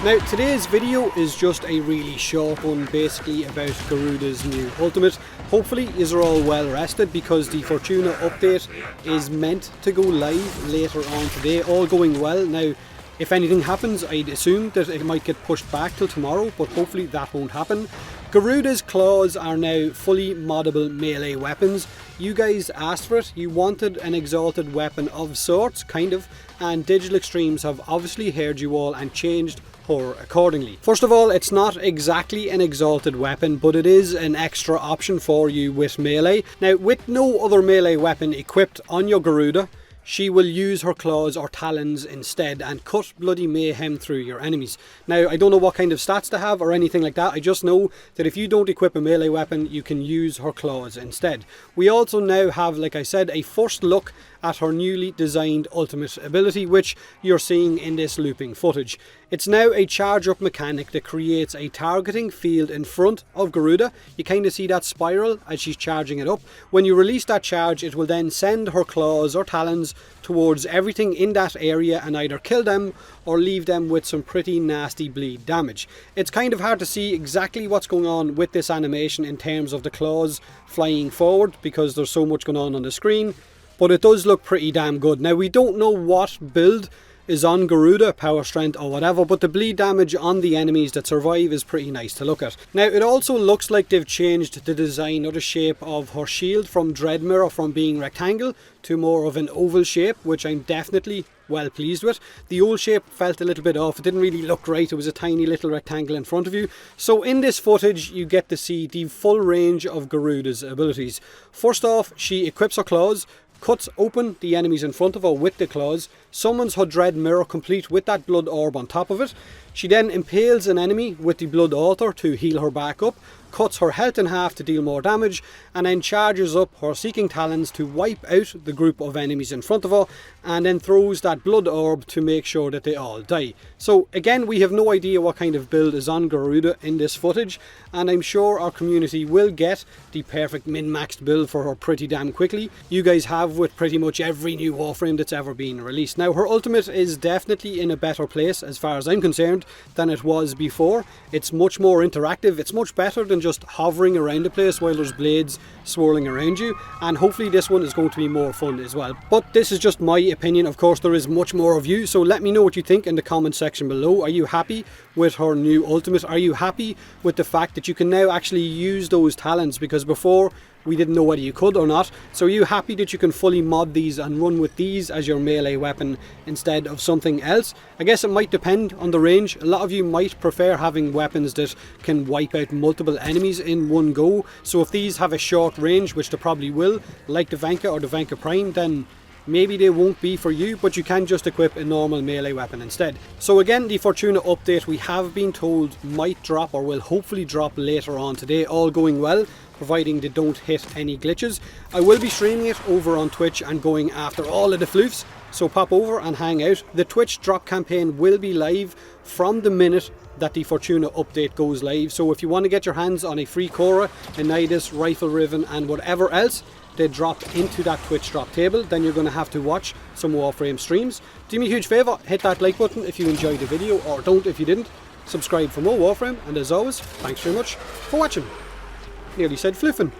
Now today's video is just a really short one, basically about Garuda's new ultimate. Hopefully you're all well rested because the Fortuna update is meant to go live later on today, all going well. Now if anything happens, I'd assume that it might get pushed back till tomorrow, but hopefully that won't happen. Garuda's claws are now fully moddable melee weapons. You guys asked for it, you wanted an exalted weapon of sorts, kind of, and Digital Extremes have obviously heard you all and changed her accordingly. First of all, it's not exactly an exalted weapon, but it is an extra option for you with melee. Now, with no other melee weapon equipped on your Garuda, she will use her claws or talons instead and cut bloody mayhem through your enemies. Now, I don't know what kind of stats to have or anything like that. I just know that if you don't equip a melee weapon, you can use her claws instead. We also now have, like I said, a first look at her newly designed ultimate ability, which you're seeing in this looping footage. It's now a charge up mechanic that creates a targeting field in front of Garuda. You kind of see that spiral as she's charging it up. When you release that charge, it will then send her claws or talons towards everything in that area and either kill them or leave them with some pretty nasty bleed damage. It's kind of hard to see exactly what's going on with this animation in terms of the claws flying forward because there's so much going on the screen, but it does look pretty damn good. Now, we don't know what build is on Garuda, power strength or whatever, but the bleed damage on the enemies that survive is pretty nice to look at. Now, it also looks like they've changed the design or the shape of her shield from Dread Mirror, from being rectangle to more of an oval shape, which I'm definitely well pleased with. The old shape felt a little bit off, it didn't really look right, it was a tiny little rectangle in front of you. So in this footage you get to see the full range of Garuda's abilities. First off, she equips her claws, cuts open the enemies in front of her with the claws, summons her Dread Mirror complete with that blood orb on top of it. She then impales an enemy with the blood altar to heal her back up, cuts her health in half to deal more damage, and then charges up her Seeking Talons to wipe out the group of enemies in front of her, and then throws that blood orb to make sure that they all die. So again, we have no idea what kind of build is on Garuda in this footage, and I'm sure our community will get the perfect min-maxed build for her pretty damn quickly. You guys have with pretty much every new Warframe that's ever been released. Now, her ultimate is definitely in a better place as far as I'm concerned than it was before. It's much more interactive, it's much better than just hovering around the place while there's blades swirling around you, and hopefully this one is going to be more fun as well. But this is just my opinion, of course there is much more of you, so let me know what you think in the comment section below. Are you happy with her new ultimate? Are you happy with the fact that you can now actually use those talents, because before we didn't know whether you could or not? So are you happy that you can fully mod these and run with these as your melee weapon instead of something else? I guess it might depend on the range. A lot of you might prefer having weapons that can wipe out multiple enemies in one go. So if these have a short range, which they probably will, like the Vanka or the Vanka Prime, then maybe they won't be for you, but you can just equip a normal melee weapon instead. So again, the Fortuna update we have been told might drop or will hopefully drop later on today, all going well, providing they don't hit any glitches. I will be streaming it over on Twitch and going after all of the floofs, so pop over and hang out. The Twitch drop campaign will be live from the minute that the Fortuna update goes live, so if you want to get your hands on a free Cora, a Nidus, Rifle Riven and whatever else they drop into that Twitch drop table, then you're going to have to watch some Warframe streams. Do me a huge favour, hit that like button if you enjoyed the video, or don't if you didn't. Subscribe for more Warframe, and as always, thanks very much for watching. Nearly said floofing.